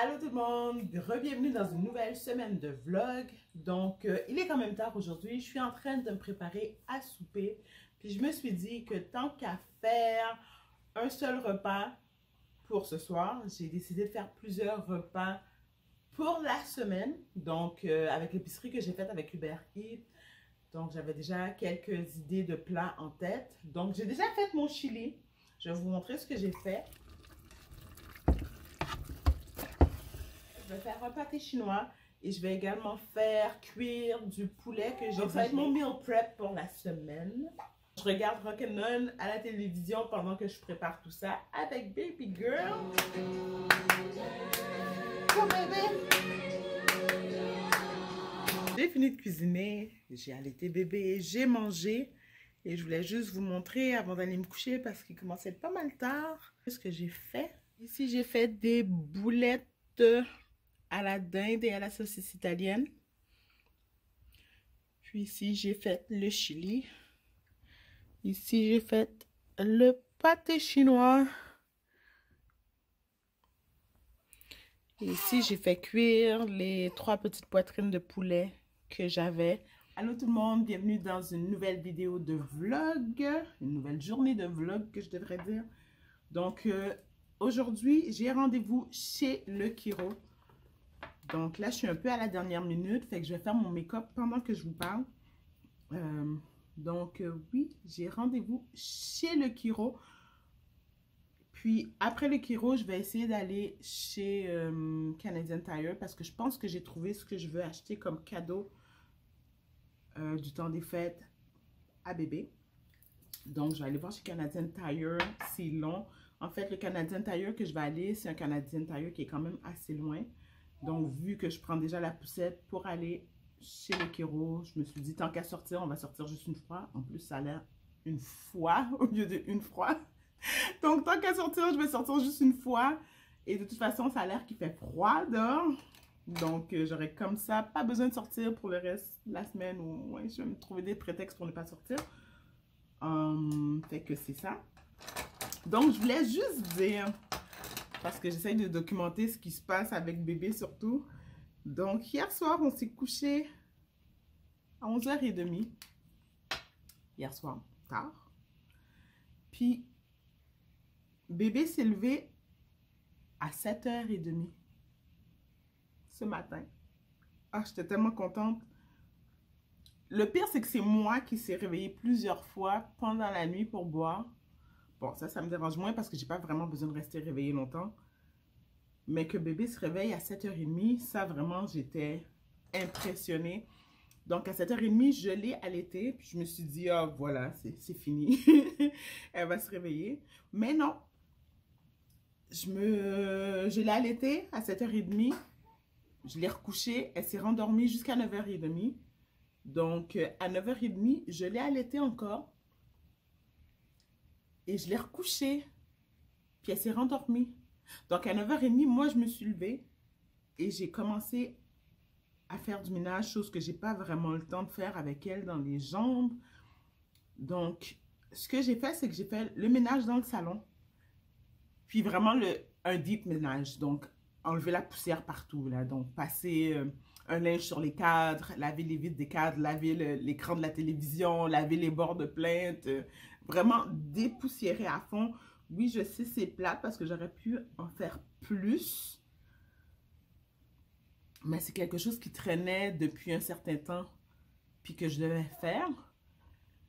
Allô tout le monde, re-bienvenue dans une nouvelle semaine de vlog. Donc, il est quand même tard aujourd'hui, je suis en train de me préparer à souper. Puis je me suis dit que tant qu'à faire un seul repas pour ce soir, j'ai décidé de faire plusieurs repas pour la semaine. Donc, avec l'épicerie que j'ai faite avec Uber Eats, donc j'avais déjà quelques idées de plats en tête. Donc, j'ai déjà fait mon chili. Je vais vous montrer ce que j'ai fait. Je vais faire un pâté chinois et je vais également faire cuire du poulet que j'ai. Donc, ça va être mon meal prep pour la semaine. Je regarde Rock'n'None à la télévision pendant que je prépare tout ça avec Baby Girl. Oh bébé! J'ai fini de cuisiner, j'ai allaité bébé, j'ai mangé et je voulais juste vous montrer avant d'aller me coucher parce qu'il commençait pas mal tard. Ce que j'ai fait. Ici, j'ai fait des boulettes à la dinde et à la saucisse italienne. Puis ici, j'ai fait le chili. Ici, j'ai fait le pâté chinois. Et ici, j'ai fait cuire les 3 petites poitrines de poulet que j'avais. Allô tout le monde, bienvenue dans une nouvelle vidéo de vlog. Une nouvelle journée de vlog que je devrais dire. Donc, aujourd'hui, j'ai rendez-vous chez Le Kiro. Donc là, je suis un peu à la dernière minute, fait que je vais faire mon make-up pendant que je vous parle. Oui, j'ai rendez-vous chez Le Kiro. Puis après Le Kiro, je vais essayer d'aller chez Canadian Tire parce que je pense que j'ai trouvé ce que je veux acheter comme cadeau du temps des fêtes à bébé. Donc, je vais aller voir chez Canadian Tire, c'est long. En fait, le Canadian Tire que je vais aller, c'est un Canadian Tire qui est quand même assez loin. Donc, vu que je prends déjà la poussette pour aller chez Le Kiro, je me suis dit, tant qu'à sortir, on va sortir juste une fois. En plus, ça a l'air une fois au lieu d'une fois. Donc, tant qu'à sortir, je vais sortir juste une fois. Et de toute façon, ça a l'air qu'il fait froid dehors. Donc, j'aurai comme ça, pas besoin de sortir pour le reste de la semaine. Ou ouais, je vais me trouver des prétextes pour ne pas sortir. Fait que c'est ça. Donc, je voulais juste dire... parce que j'essaye de documenter ce qui se passe avec bébé surtout. Donc, hier soir, on s'est couché à 11h30. Hier soir, tard. Puis, bébé s'est levé à 7h30 ce matin. Ah, j'étais tellement contente. Le pire, c'est que c'est moi qui s'est réveillée plusieurs fois pendant la nuit pour boire. Bon, ça me dérange moins parce que j'ai pas vraiment besoin de rester réveillée longtemps. Mais que bébé se réveille à 7h30, ça vraiment, j'étais impressionnée. Donc à 7h30, je l'ai allaitée. Puis je me suis dit, ah voilà, c'est fini. Elle va se réveiller. Mais non. Je l'ai allaitée à 7h30. Je l'ai recouchée. Elle s'est rendormie jusqu'à 9h30. Donc à 9h30, je l'ai allaitée encore. Et je l'ai recouchée. Puis elle s'est rendormie. Donc, à 9h30, moi, je me suis levée et j'ai commencé à faire du ménage, chose que je n'ai pas vraiment le temps de faire avec elle dans les jambes. Donc, ce que j'ai fait, c'est que j'ai fait le ménage dans le salon. Puis vraiment, un deep ménage. Donc, enlever la poussière partout, là. Donc, passer un linge sur les cadres, laver les vitres des cadres, laver l'écran de la télévision, laver les bords de plainte. Vraiment dépoussiérer à fond. Oui, je sais, c'est plate parce que j'aurais pu en faire plus. Mais c'est quelque chose qui traînait depuis un certain temps. Puis que je devais faire.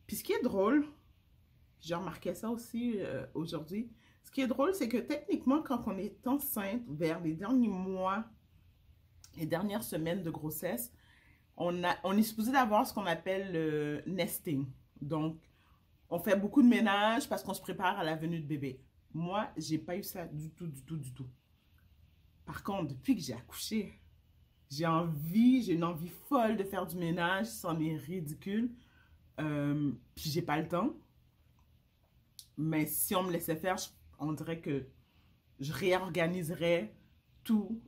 Puis ce qui est drôle, j'ai remarqué ça aussi aujourd'hui. Ce qui est drôle, c'est que techniquement, quand on est enceinte, vers les derniers mois, les dernières semaines de grossesse, on est supposé d'avoir ce qu'on appelle le nesting. Donc, on fait beaucoup de ménage parce qu'on se prépare à la venue de bébé. Moi, j'ai pas eu ça du tout, du tout, du tout. Par contre, depuis que j'ai accouché, j'ai une envie folle de faire du ménage. C'en est ridicule. Puis j'ai pas le temps. Mais si on me laissait faire, on dirait que je réorganiserais tout.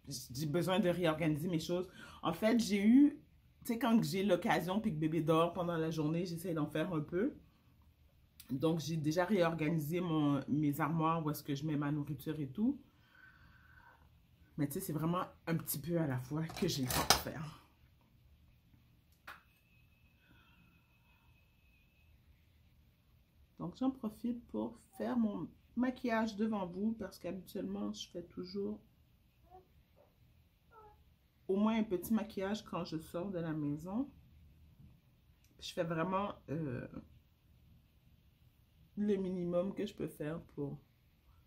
J'ai besoin de réorganiser mes choses. En fait, j'ai eu... Tu sais, quand j'ai l'occasion puis que bébé dort pendant la journée, j'essaie d'en faire un peu. Donc, j'ai déjà réorganisé mes armoires où est-ce que je mets ma nourriture et tout. Mais tu sais, c'est vraiment un petit peu à la fois que j'ai le temps de faire. Donc, j'en profite pour faire mon maquillage devant vous parce qu'habituellement, je fais toujours au moins un petit maquillage quand je sors de la maison. Je fais vraiment le minimum que je peux faire pour,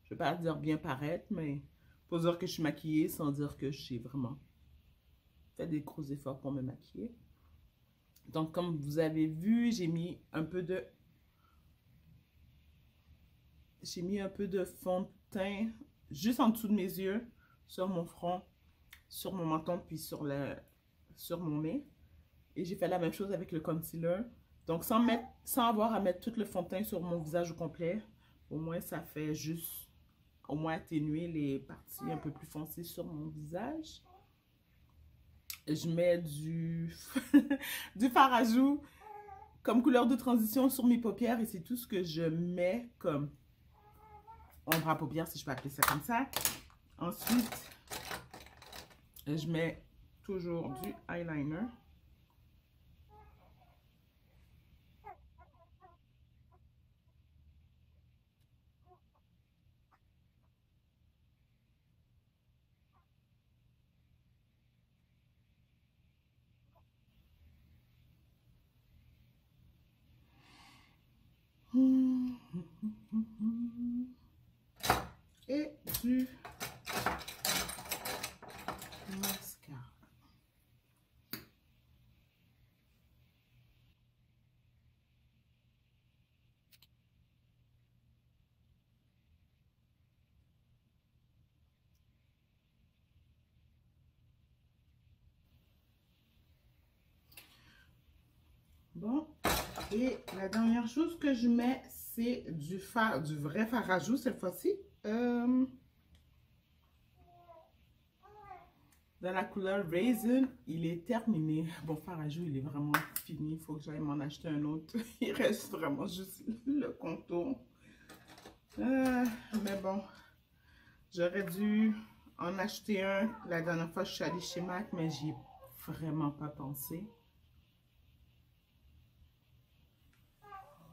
je ne vais pas dire bien paraître, mais pour dire que je suis maquillée sans dire que j'ai vraiment fait des gros efforts pour me maquiller. Donc, comme vous avez vu, j'ai mis un peu de fond de teint juste en dessous de mes yeux, sur mon front, sur mon menton, puis sur mon nez. Et j'ai fait la même chose avec le concealer. Donc, sans avoir à mettre tout le fond de teint sur mon visage au complet, au moins ça fait juste, au moins atténuer les parties un peu plus foncées sur mon visage. Je mets du fard à joues comme couleur de transition sur mes paupières et c'est tout ce que je mets comme ombre à paupières, si je peux appeler ça comme ça. Ensuite, je mets toujours du eyeliner. Et du mascara. Bon, et la dernière chose que je mets, c'est du vrai fard à joues cette fois-ci. Dans la couleur Raisin, il est terminé. Bon, fard à joues, il est vraiment fini. Il faut que j'aille m'en acheter un autre. Il reste vraiment juste le contour. Mais bon, j'aurais dû en acheter un. La dernière fois, je suis allée chez MAC, mais j'y ai vraiment pas pensé.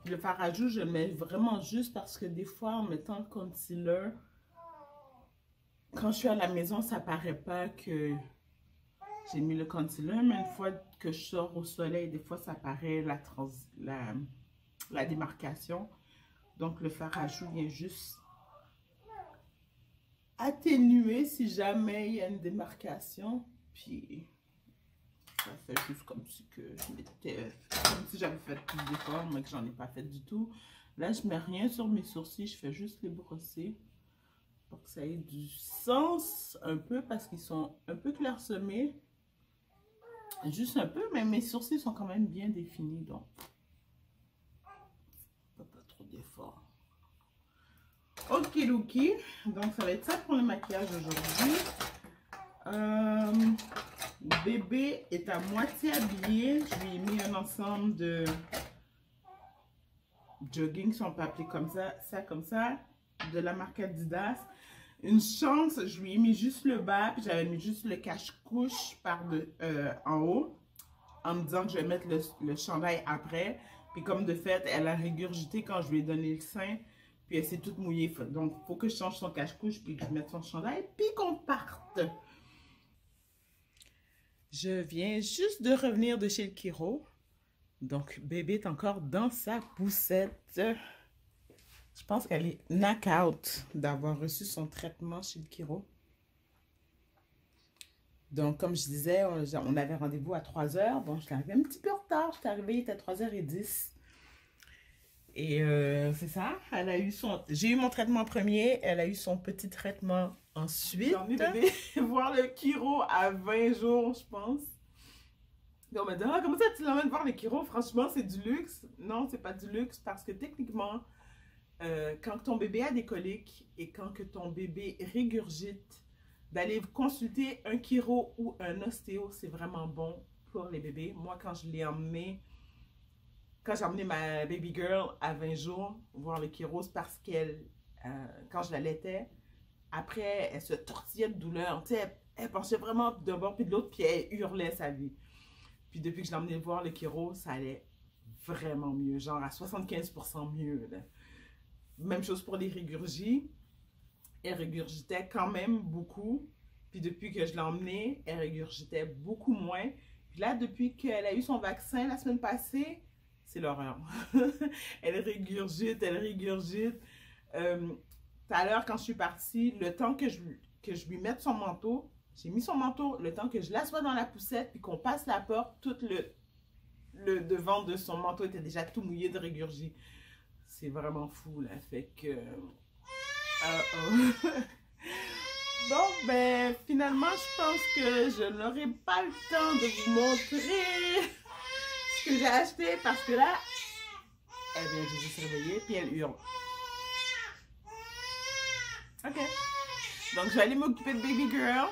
Le fard à joues, je le mets vraiment juste parce que des fois, en mettant le concealer, quand je suis à la maison, ça paraît pas que j'ai mis le concealer, mais une fois que je sors au soleil, des fois, ça paraît la démarcation. Donc, le fard à joues vient juste atténuer si jamais il y a une démarcation. Puis, ça fait juste comme si que je m'étais, comme si j'avais fait plus d'efforts, mais que j'en ai pas fait du tout. Là, je mets rien sur mes sourcils, je fais juste les brosser pour que ça ait du sens un peu parce qu'ils sont un peu clairsemés. Juste un peu, mais mes sourcils sont quand même bien définis, donc pas trop d'efforts. Okidoki, donc ça va être ça pour le maquillage aujourd'hui. Bébé est à moitié habillé. Je lui ai mis un ensemble de jogging, si on peut appeler comme ça comme ça, de la marque Adidas. Une chance, je lui ai mis juste le bas, puis j'avais mis juste le cache-couche en haut, en me disant que je vais mettre le chandail après. Puis comme de fait, elle a régurgité quand je lui ai donné le sein, puis elle s'est toute mouillée. Donc, il faut que je change son cache-couche, puis que je mette son chandail, puis qu'on parte. Je viens juste de revenir de chez le chiro. Donc, bébé est encore dans sa poussette. Je pense qu'elle est knock-out d'avoir reçu son traitement chez le chiro. Donc, comme je disais, on avait rendez-vous à 3 h. Bon, je suis arrivée un petit peu en retard. Je suis arrivée, il était 3h10. Et c'est ça. Elle a eu j'ai eu mon traitement premier. Elle a eu son petit traitement ensuite. J'ai emmené bébé voir le chiro à 20 jours, je pense. Et on m'a dit, ah, comment ça tu l'emmènes voir le chiro? Franchement, c'est du luxe. Non, c'est pas du luxe parce que techniquement, quand ton bébé a des coliques et quand que ton bébé régurgite, d'aller consulter un chiro ou un ostéo, c'est vraiment bon pour les bébés. Moi, quand j'ai emmené ma baby girl à 20 jours voir le chiro, c'est parce qu'elle, quand je l'allaitais, Après, elle se tortillait de douleur. Tu sais, elle penchait vraiment d'un bord puis de l'autre, puis elle hurlait sa vie. Puis depuis que je l'ai emmenée voir le chiro, ça allait vraiment mieux, genre à 75% mieux. Là. Même chose pour les régurgies. Elle régurgitait quand même beaucoup. Puis depuis que je l'ai emmenée, elle régurgitait beaucoup moins. Puis là, depuis qu'elle a eu son vaccin la semaine passée, c'est l'horreur. Elle régurgite, elle régurgite. Tout à l'heure, quand je suis partie, le temps que je lui mette son manteau, j'ai mis son manteau, le temps que je l'assoie dans la poussette, puis qu'on passe la porte, tout le devant de son manteau était déjà tout mouillé de régurgie. C'est vraiment fou, là. Fait que... Bon, ben, finalement, je pense que je n'aurai pas le temps de vous montrer ce que j'ai acheté parce que là, elle vient juste de se réveiller puis elle hurle. Ok. Donc, je vais aller m'occuper de Baby Girl.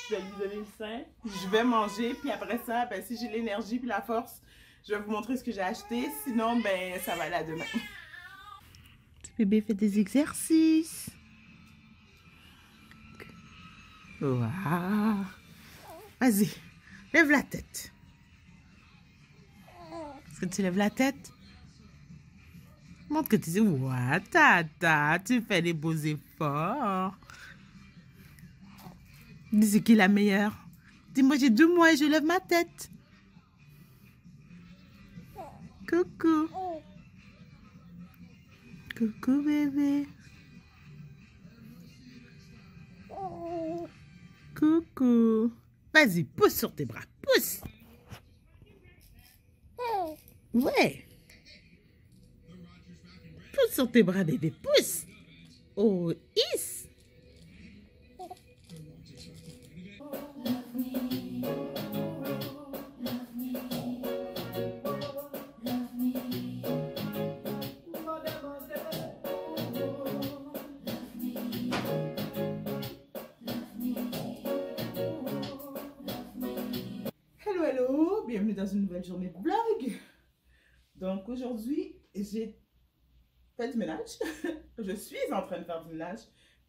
Je vais lui donner le sein. Je vais manger. Puis après ça, ben, si j'ai l'énergie puis la force, je vais vous montrer ce que j'ai acheté. Sinon, ben, ça va aller à demain. Petit bébé fait des exercices. Waouh. Vas-y, lève la tête. Est-ce que tu lèves la tête? Montre que tu dis, ouais, tata, tu fais des beaux efforts. Dis, c'est qui la meilleure? Dis-moi, j'ai 2 mois et je lève ma tête. Coucou. Coucou, bébé. Coucou. Vas-y, pousse sur tes bras. Pousse. Ouais. Pousse sur tes bras, bébé. Pousse. Oh, is. Hello, hello. Bienvenue dans une nouvelle journée de vlog. Donc aujourd'hui, j'ai fait du ménage. Je suis en train de faire du ménage.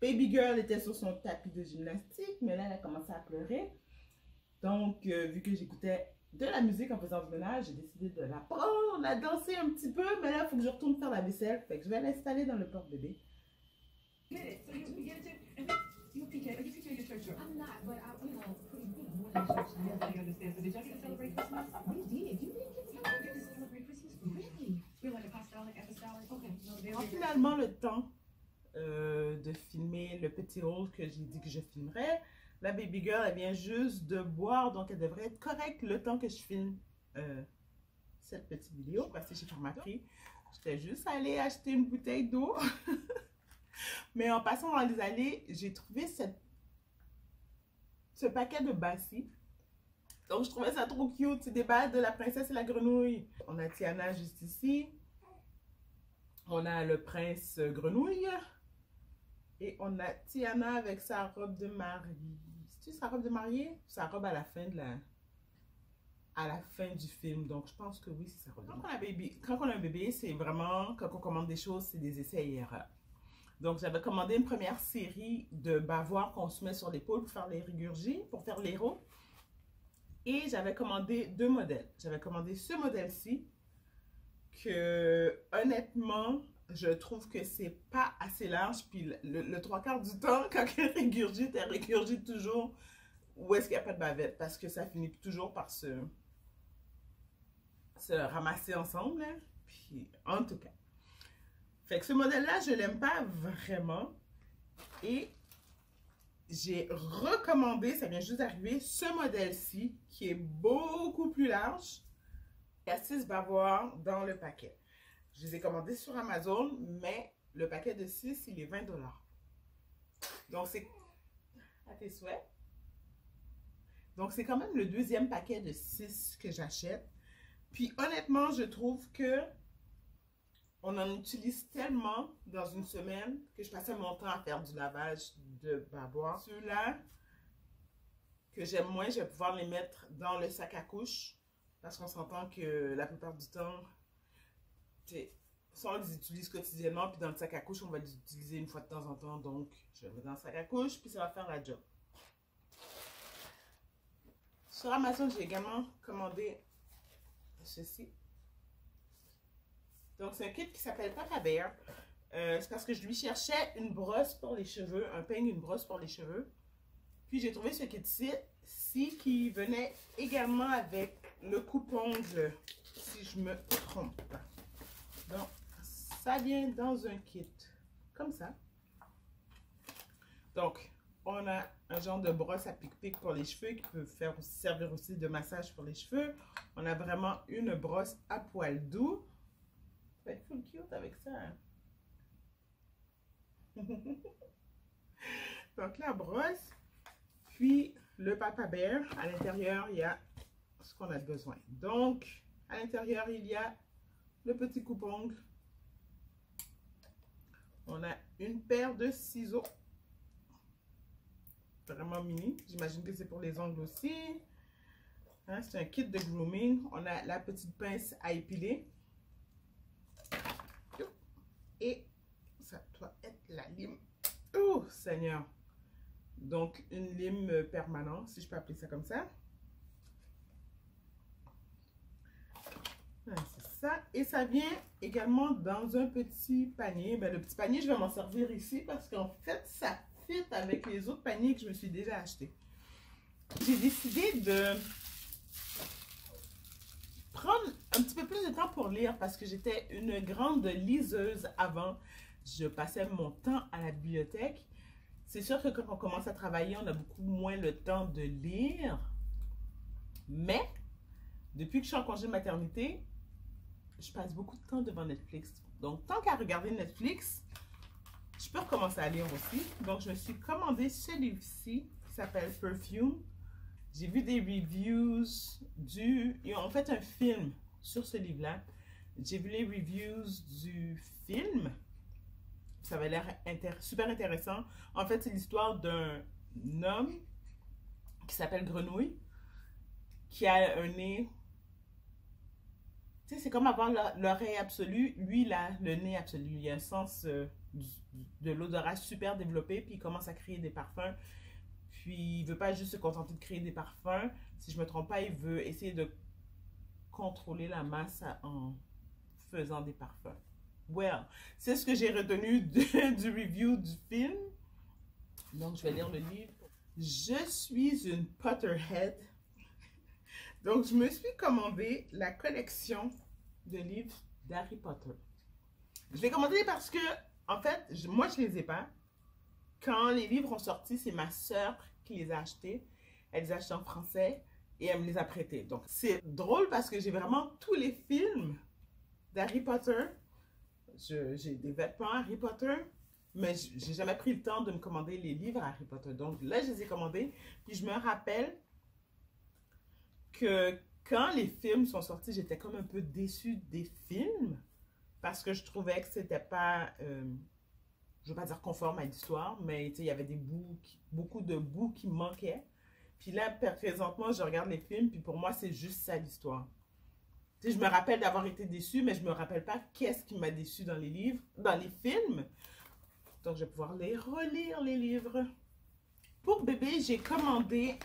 Baby girl était sur son tapis de gymnastique, mais là, elle a commencé à pleurer. Donc, vu que j'écoutais de la musique en faisant du ménage, j'ai décidé de la prendre, on a dansé un petit peu, mais là, il faut que je retourne faire la vaisselle. Fait que je vais l'installer dans le porte-bébé. Finalement, le temps de filmer le petit haul que j'ai dit que je filmerais. La baby girl, elle vient juste de boire, donc elle devrait être correcte le temps que je filme cette petite vidéo. Parce que chez Pharmaprix, j'étais juste allée acheter une bouteille d'eau. Mais en passant dans les allées, j'ai trouvé ce paquet de Bassi. Donc, je trouvais ça trop cute. C'est des balles de la princesse et la grenouille. On a Tiana juste ici. On a le prince grenouille. Et on a Tiana avec sa robe de mariée. C'est-tu sa robe de mariée? Sa robe à la fin du film. Donc, je pense que oui, c'est sa robe de mariée. Quand on a un bébé, c'est vraiment, quand on commande des choses, c'est des essais et erreurs. Donc, j'avais commandé une première série de bavoirs qu'on se met sur l'épaule pour faire les régurgies, pour faire les l'héros. Et j'avais commandé 2 modèles. J'avais commandé ce modèle-ci, que honnêtement, je trouve que c'est pas assez large. Puis le 3/4 du temps, quand elle régurgite toujours où est-ce qu'il n'y a pas de bavette. Parce que ça finit toujours par se ramasser ensemble. Hein. Puis, en tout cas. Fait que ce modèle-là, je l'aime pas vraiment. Et j'ai recommandé, ça vient juste d'arriver, ce modèle-ci, qui est beaucoup plus large. Il y a 6 bavoirs dans le paquet. Je les ai commandés sur Amazon, mais le paquet de 6, il est 20 $. Donc, c'est à tes souhaits. Donc, c'est quand même le 2e paquet de 6 que j'achète. Puis, honnêtement, je trouve que on en utilise tellement dans une semaine que je passais mon temps à faire du lavage de bavoirs. Ceux-là que j'aime moins, je vais pouvoir les mettre dans le sac à couche parce qu'on s'entend que la plupart du temps, ça, on les utilise quotidiennement, puis dans le sac à couche, on va les utiliser une fois de temps en temps. Donc, je vais mettre dans le sac à couche, puis ça va faire la job. Sur Amazon, j'ai également commandé ceci. Donc, c'est un kit qui s'appelle Papa Bear. C'est parce que je lui cherchais une brosse pour les cheveux, un peigne, une brosse pour les cheveux. Puis, j'ai trouvé ce kit-ci qui venait également avec le coupe-ongle, si je me trompe pas. Donc, ça vient dans un kit, comme ça. Donc, on a un genre de brosse à pic-pic pour les cheveux qui peut servir aussi de massage pour les cheveux. On a vraiment une brosse à poils doux. Ça va être full cute avec ça. Hein? Donc, la brosse, puis le Papa Bear. À l'intérieur, il y a ce qu'on a besoin. Donc, à l'intérieur, il y a le petit coupe-ongle. On a une paire de ciseaux. Vraiment mini. J'imagine que c'est pour les ongles aussi. Hein, c'est un kit de grooming. On a la petite pince à épiler. Et ça doit être la lime. Oh, Seigneur. Donc, une lime permanente, si je peux appeler ça comme ça. Ouais, c'est ça. Et ça vient également dans un petit panier. Ben, le petit panier, je vais m'en servir ici parce qu'en fait, ça fit avec les autres paniers que je me suis déjà achetés. J'ai décidé de prendre un petit peu plus de temps pour lire parce que j'étais une grande liseuse avant. Je passais mon temps à la bibliothèque. C'est sûr que quand on commence à travailler, on a beaucoup moins le temps de lire. Mais, depuis que je suis en congé de maternité, je passe beaucoup de temps devant Netflix. Donc, tant qu'à regarder Netflix, je peux recommencer à lire aussi. Donc, je me suis commandé ce livre-ci qui s'appelle Perfume. J'ai vu des reviews ils ont fait un film sur ce livre-là. J'ai vu les reviews du film. Ça avait l'air super intéressant. En fait, c'est l'histoire d'un homme qui s'appelle Grenouille, qui a un nez... Tu sais, c'est comme avoir l'oreille absolue. Lui, il a le nez absolu. Il a un sens de l'odorat super développé, puis il commence à créer des parfums. Puis, il ne veut pas juste se contenter de créer des parfums. Si je ne me trompe pas, il veut essayer de contrôler la masse en faisant des parfums. Well, c'est ce que j'ai retenu du review du film. Donc, je vais lire le livre. Je suis une Potterhead. Donc, je me suis commandé la collection de livres d'Harry Potter. Je l'ai commandé parce que, en fait, moi, je ne les ai pas. Quand les livres ont sorti, c'est ma sœur qui les a achetés. Elle les a achetés en français et elle me les a prêtés. Donc, c'est drôle parce que j'ai vraiment tous les films d'Harry Potter. J'ai des vêtements Harry Potter, mais j'ai jamais pris le temps de me commander les livres Harry Potter. Donc là, je les ai commandés. Puis je me rappelle que quand les films sont sortis, j'étais comme un peu déçue des films parce que je trouvais que c'était pas, je ne veux pas dire conforme à l'histoire, mais il y avait beaucoup de bouts qui manquaient. Puis là, présentement, je regarde les films, puis pour moi, c'est juste ça l'histoire. Je me rappelle d'avoir été déçue, mais je ne me rappelle pas qu'est-ce qui m'a déçue dans les livres, dans les films. Donc, je vais pouvoir relire les livres. Pour bébé, j'ai commandé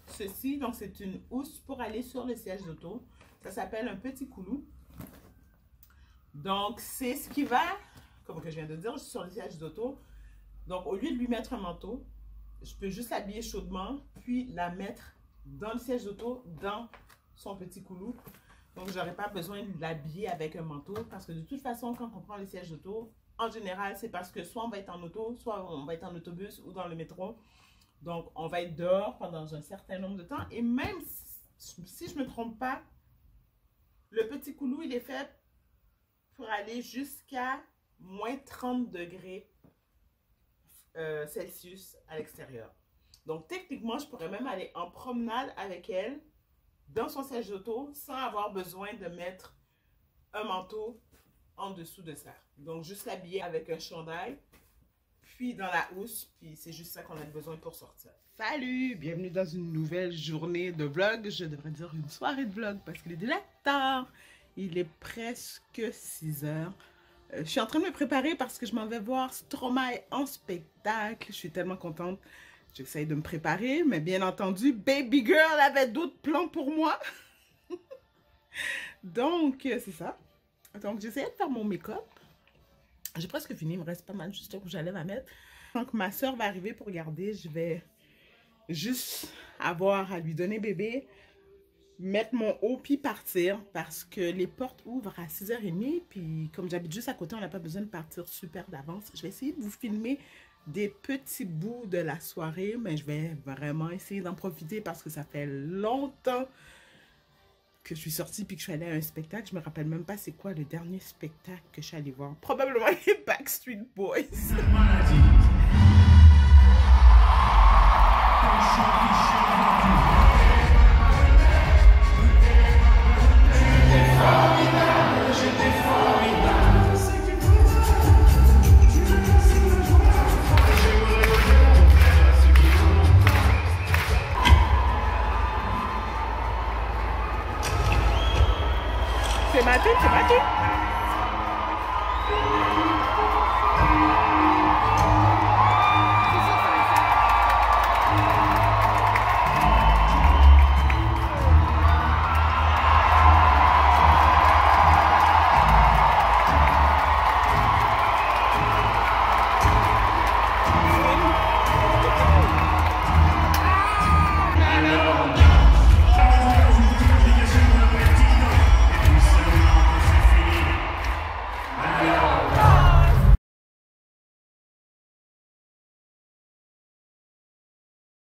ceci. Donc, c'est une housse pour aller sur le siège d'auto. Ça s'appelle un petit coulou. Donc, c'est ce qui va, comme que je viens de dire, sur le siège d'auto. Donc, au lieu de lui mettre un manteau, je peux juste l'habiller chaudement, puis la mettre dans le siège d'auto, dans son petit coulou. Donc, je n'aurai pas besoin de l'habiller avec un manteau parce que de toute façon, quand on prend le siège d'auto, en général, c'est parce que soit on va être en auto, soit on va être en autobus ou dans le métro. Donc, on va être dehors pendant un certain nombre de temps. Et même si je ne me trompe pas, le petit coulou, il est fait pour aller jusqu'à moins 30 degrés Celsius à l'extérieur. Donc, techniquement, je pourrais même aller en promenade avec elle dans son siège d'auto sans avoir besoin de mettre un manteau en dessous de ça. Donc, juste l'habiller avec un chandail, puis dans la housse, puis c'est juste ça qu'on a besoin pour sortir. Salut! Bienvenue dans une nouvelle journée de vlog. Je devrais dire une soirée de vlog parce qu'il est déjà tard. Il est presque 6 heures. Je suis en train de me préparer parce que je m'en vais voir Stromae en spectacle. Je suis tellement contente. J'essaye de me préparer, mais bien entendu, Baby Girl avait d'autres plans pour moi. Donc, c'est ça. Donc, j'essayais de faire mon make-up. J'ai presque fini, il me reste pas mal juste où j'allais la mettre. Donc, ma soeur va arriver pour regarder. Je vais juste avoir à lui donner bébé, mettre mon haut puis partir parce que les portes ouvrent à 6h30. Puis, comme j'habite juste à côté, on n'a pas besoin de partir super d'avance. Je vais essayer de vous filmer des petits bouts de la soirée, mais je vais vraiment essayer d'en profiter parce que ça fait longtemps que je suis sortie puis que je suis allée à un spectacle. Je me rappelle même pas c'est quoi le dernier spectacle que je suis allée voir. Probablement les Backstreet Boys. C'est ma tête, c'est ma tête.